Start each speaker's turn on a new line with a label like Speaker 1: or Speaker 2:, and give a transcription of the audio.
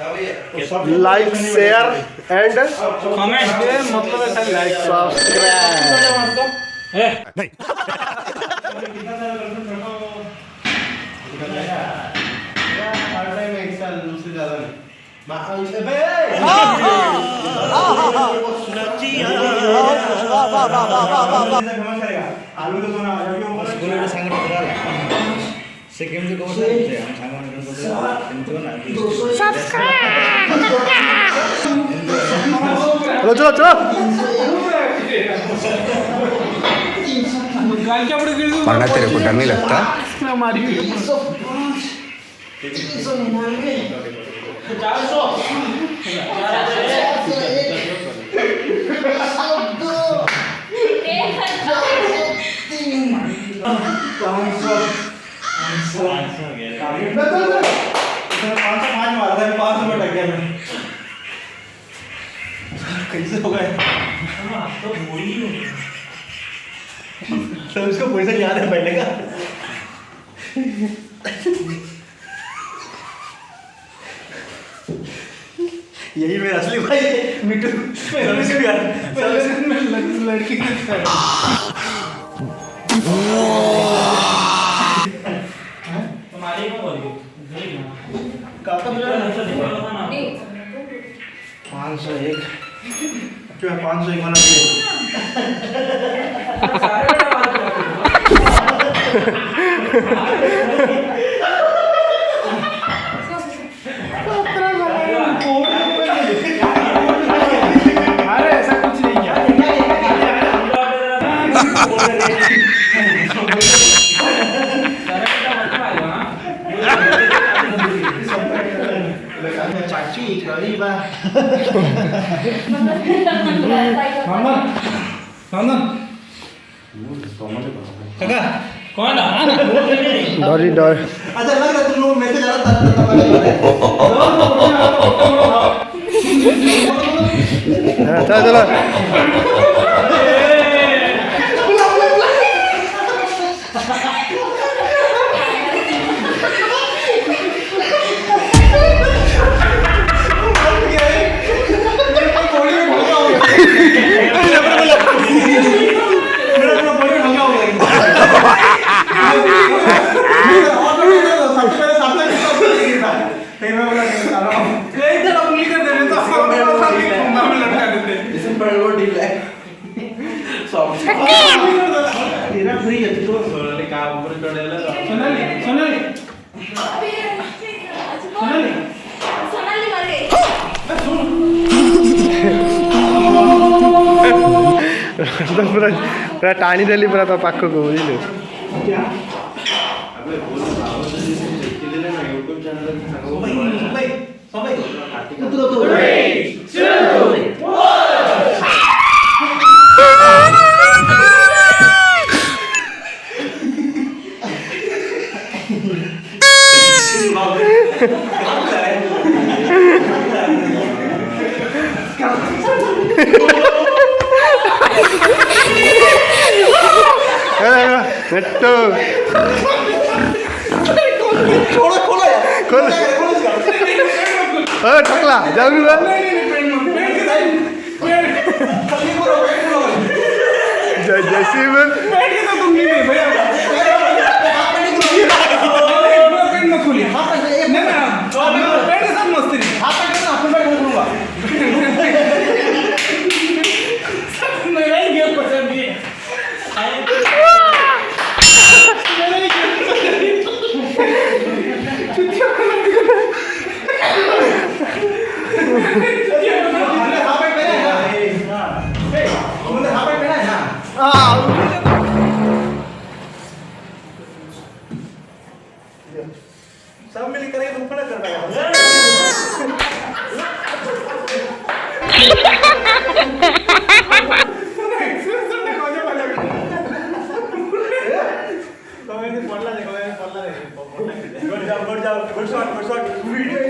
Speaker 1: like share and
Speaker 2: comment मतलब ऐसा like
Speaker 1: subscribe
Speaker 3: नहीं
Speaker 2: आलू तो सोना
Speaker 4: से केमती कौन सा है हम सांगवान केमती कौन
Speaker 1: चलो चलो चलो
Speaker 3: मरना तेरे को डर नहीं लगता
Speaker 2: कैसे हो गए तो उसको पैसा याद है पहले का यही मेरा असली भाई मिट्टू मेरा लड़की तुम्हारी को बोलिए काका मेरा 501 क्या 501 वाला अरे ऐसा कुछ नहीं किया चाची गरीब है काका कौन
Speaker 1: डरी डर
Speaker 2: अच्छा लग रहा तुम लोग मैसेज आ रहा था
Speaker 1: चलो चलो
Speaker 2: फ्री है तो काम ऊपर चढ़ेला सोनाली सोनाली सोनाली सोनाली मारे
Speaker 1: पूरा टाणी देली पूरा तो पाखक बुझिलु नेट्टू
Speaker 2: छोड़ो खोलो यार
Speaker 1: खोल ओ ठकला जाऊ बा जय जय शिव
Speaker 2: बैठ के तो तुम नहीं भैया पेन मत खोलिए नहीं ना बैठ के सब मस्ती हाथ पकड़ ना अपन बैठ करूंगा मैं नहीं गेम पसंद है सब मिलकर एक ऊपर कर रहा है गुड शॉट वीडियो